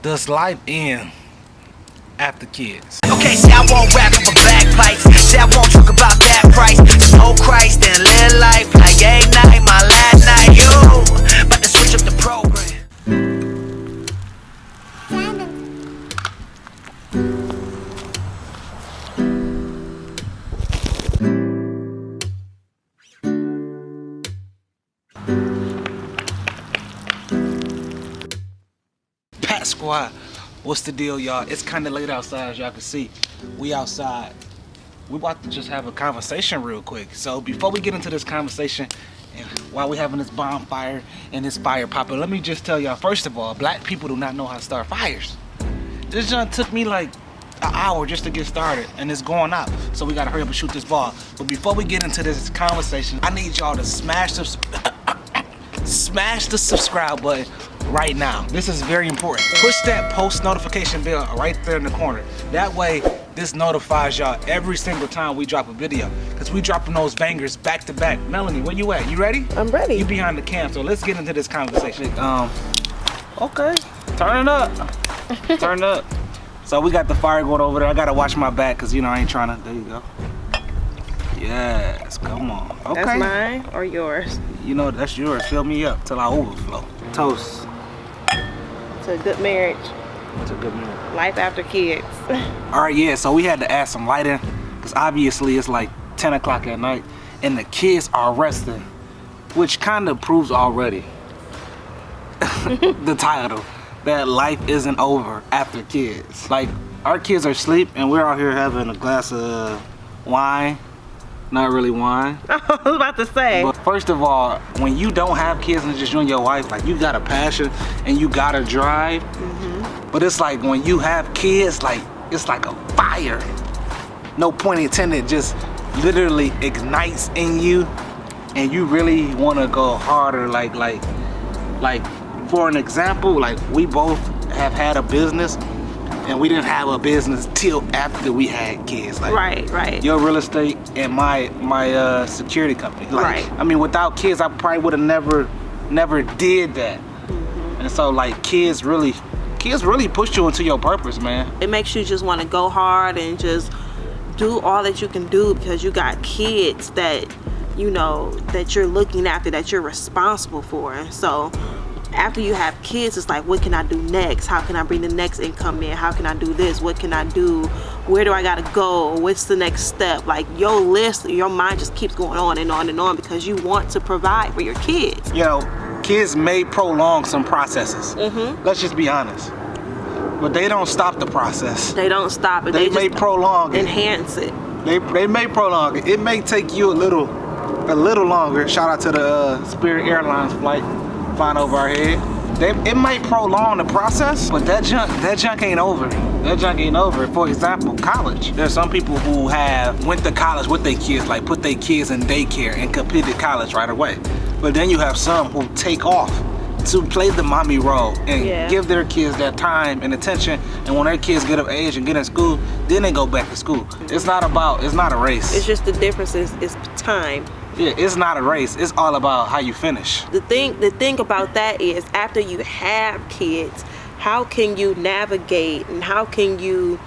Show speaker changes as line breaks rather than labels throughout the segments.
Does life end after kids?
Okay, say I won't rap for bagpipes. Say I won't talk about that price. Just hold Christ and live life like ain't night, my last night. Yo, about to switch up the program.
Pat Squad, what's the deal, y'all? It's kind of late outside, as y'all can see. We outside. We about to just have a conversation real quick. So before we get into this conversation, and while we having this bonfire and this fire popping, let me just tell y'all, first of all, black people do not know how to start fires. This junk took me like an hour just to get started, and it's going out. So we gotta hurry up and shoot this ball. But before we get into this conversation, I need y'all to smash the subscribe button right now. This is very important. Push that post notification bell right there in the corner. That way, this notifies y'all every single time we drop a video. Because we dropping those bangers back to back. Melanie, where you at? You ready?
I'm ready.
You behind the cam, so let's get into this conversation. Okay, turn it up. Turn it up. So we got the fire going over there. I gotta watch my back because, you know, I ain't trying to. There you go. Yes, come on. Okay.
That's mine or yours?
You know, that's yours. Fill me up till I overflow. Toast.
To a good marriage.
It's a good marriage.
Life after kids.
All right, yeah, so we had to add some lighting because obviously it's like 10 o'clock at night and the kids are resting, which kind of proves already the title, that life isn't over after kids. Like, our kids are asleep and we're out here having a glass of wine. Not really wine.
I was about to say.
But first of all, when you don't have kids and it's just you and your wife, like, you got a passion and you gotta drive. But it's like when you have kids, like, it's like a fire. No point intended, just literally ignites in you, and you really want to go harder. Like for an example, like, we both have had a business. And we didn't have a business till after we had kids. Like,
right.
Your real estate and my security company. Like,
right.
I mean, without kids, I probably would have never did that. And so, like, kids really push you into your purpose, man.
It makes you just want to go hard and just do all that you can do because you got kids that, you know, that you're looking after, that you're responsible for. And so, after you have kids, it's like, what can I do next? How can I bring the next income in? How can I do this? What can I do? Where do I gotta go? What's the next step? Like, your list, your mind just keeps going on and on and on because you want to provide for your kids.
You know, kids may prolong some processes. Let's just be honest. But they don't stop the process.
They don't stop it.
They may prolong it.
Enhance it.
They may prolong it. It may take you a little longer. Shout out to the Spirit Airlines flight flying over our head. It might prolong the process, but that junk ain't over. That junk ain't over. For example, college. There's some people who have went to college with their kids, like put their kids in daycare and completed college right away. But then you have some who take off to play the mommy role and give their kids that time and attention, and when their kids get of age and get in school, then they go back to school. It's not a race.
It's just the difference is time.
Yeah, it's not a race. It's all about how you finish.
The thing about that is, after you have kids, how can you navigate and how can you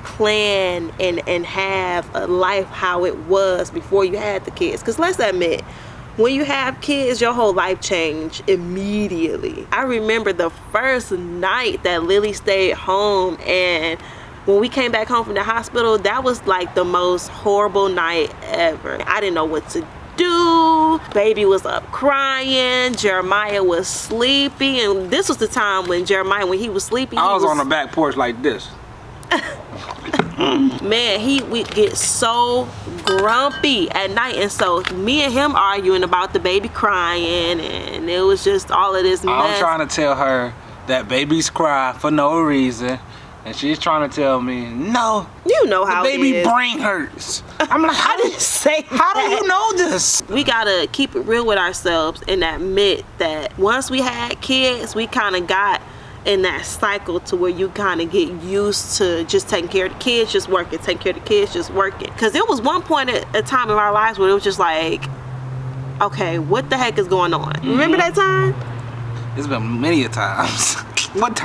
plan and have a life how it was before you had the kids? Because let's admit, when you have kids, your whole life changed immediately. I remember the first night that Lily stayed home, and when we came back home from the hospital, that was like the most horrible night ever. I didn't know what to do. Baby was up crying. Jeremiah was sleepy, and this was the time when Jeremiah, when he was sleepy,
I was on the back porch like this.
Man, he would get so grumpy at night, and so me and him arguing about the baby crying, and it was just all of this mess.
I'm trying to tell her that babies cry for no reason, and she's trying to tell me, no,
you know how
the baby
it is.
brain hurts. I'm like,
I didn't say
how
that.
do you know this?
We gotta keep it real with ourselves and admit that once we had kids, we kind of got in that cycle to where you kind of get used to just taking care of the kids, just working, taking care of the kids, just working. Because there was one point at a time in our lives where it was just like, okay, what the heck is going on? Remember that time?
It's been many a times.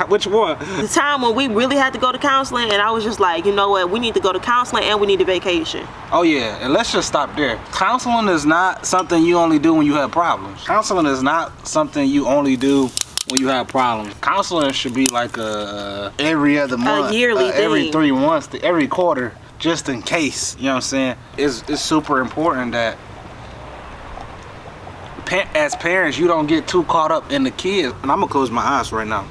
Which one?
The time when we really had to go to counseling, and I was just like, you know what, we need to go to counseling and we need a vacation.
Oh yeah, and let's just stop there. Counseling is not something you only do when you have problems. Counseling is not something you only do when you have problems. Counseling should be like a every other month,
a yearly thing.
Every 3 months, every quarter, just in case. You know what I'm saying? It's super important that as parents, you don't get too caught up in the kids. And I'm gonna close my eyes right now.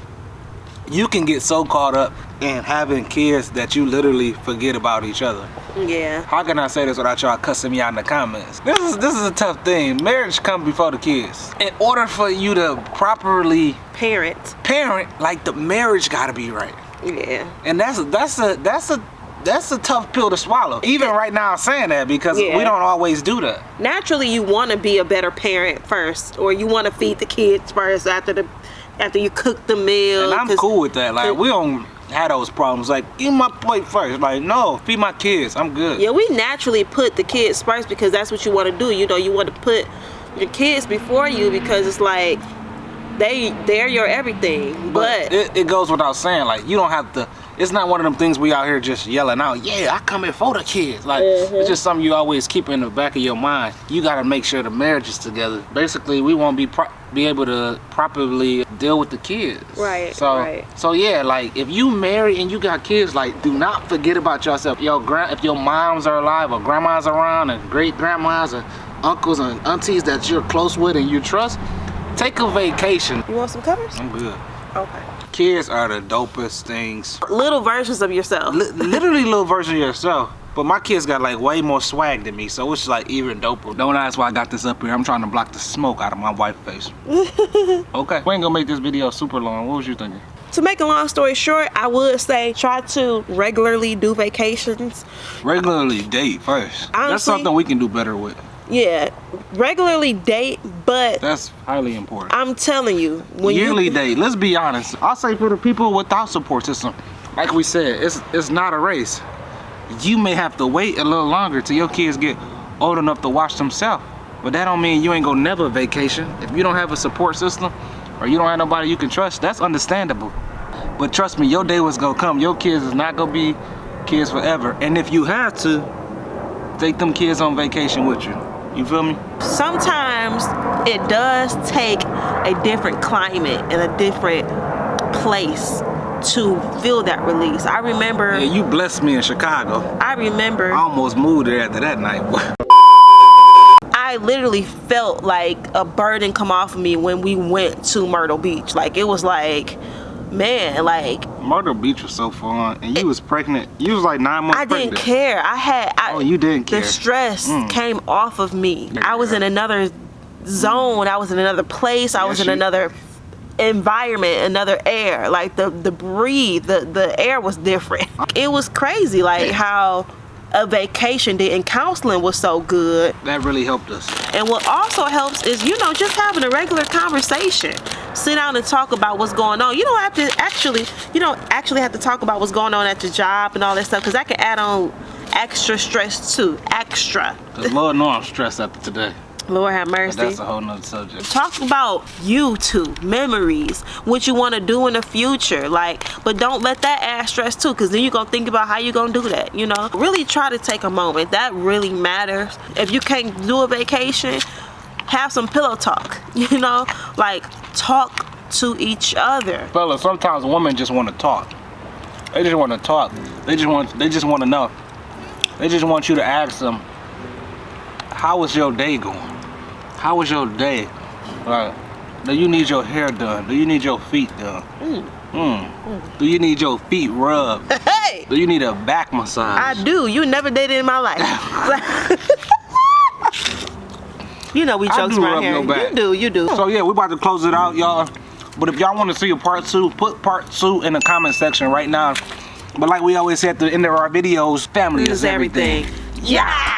You can get so caught up in having kids that you literally forget about each other.
Yeah.
How can I say this without y'all cussing me out in the comments? This is a tough thing. Marriage comes before the kids. In order for you to properly
parent,
like the marriage gotta be right.
Yeah.
And that's a tough pill to swallow. Even right now I'm saying that because we don't always do that. Naturally
you want to be a better parent first, or you want to feed the kids first after you cook the meal.
And I'm cool with that. Like, we don't have those problems. Like, eat my plate first. Like, no, feed my kids. I'm good.
Yeah, we naturally put the kids first because that's what you want to do. You know, you want to put your kids before you because it's like they're your everything. But
it goes without saying, like, you don't have to. It's not one of them things we out here just yelling out, yeah, I come in for the kids. Like, it's just something you always keep in the back of your mind. You got to make sure the marriage is together. Basically, we won't be able to properly deal with the kids.
Right,
So yeah, like, if you marry and you got kids, like, do not forget about yourself. If your moms are alive or grandmas around and great-grandmas and uncles and aunties that you're close with and you trust, take a vacation.
You want some covers?
I'm good.
Okay.
Kids are the dopest things.
Little versions of yourself.
Literally little versions of yourself. But my kids got like way more swag than me, so it's like even doper. Don't ask why I got this up here. I'm trying to block the smoke out of my wife's face. Okay, we ain't gonna make this video super long. What was you thinking?
To make a long story short, I would say try to regularly do vacations.
Regularly date first. Honestly, that's something we can do better with.
Yeah, regularly date, but
that's highly important.
I'm telling you, when
yearly date. Let's be honest. I'll say for the people without support system, like we said, it's not a race. You may have to wait a little longer till your kids get old enough to watch themselves, but that don't mean you ain't gonna never vacation. If you don't have a support system or you don't have nobody you can trust, that's understandable. But trust me, your day was gonna come. Your kids is not gonna be kids forever. And if you have to, take them kids on vacation with you. You feel me? Sometimes
it does take a different climate and a different place to feel that release. I remember.
Yeah, you blessed me in Chicago.
I remember.
I almost moved there after that night.
I literally felt like a burden come off of me when we went to Myrtle Beach. Like, it was like, man, like.
Myrtle Beach was so fun, and you was pregnant. You was like 9 months pregnant.
I didn't care.
Oh, you didn't care.
The stress came off of me. I was in another zone. I was in another place. I was in another environment, another air. Like the breathe, the air was different. It was crazy, like how a vacation did, and counseling was so good.
That really helped us.
And what also helps is, you know, just having a regular conversation. Sit down and talk about what's going on. You don't actually have to talk about what's going on at your job and all that stuff, because that can add on extra stress too. Extra.
Because Lord knows I'm stressed after today.
Lord have mercy.
But that's a whole nother subject.
Talk about you two, memories, what you want to do in the future, like, but don't let that add stress too, because then you're gonna think about how you're gonna do that. You know, really try to take a moment. That really matters. If you can't do a vacation, have some pillow talk. You know, like, talk to each other.
Fellas, sometimes women just want to talk. They just want to talk. They just want to know. They just want you to ask them, how was your day going? How was your day? Like, do you need your hair done? Do you need your feet done? Do you need your feet rubbed?
Hey!
Do you need a back massage?
I do. You never dated in my life. You know we jokes around here. You do.
So yeah, we about to close it out, y'all. But if y'all want to see a part 2, put part 2 in the comment section right now. But like we always say at the end of our videos, family is everything.
Yeah!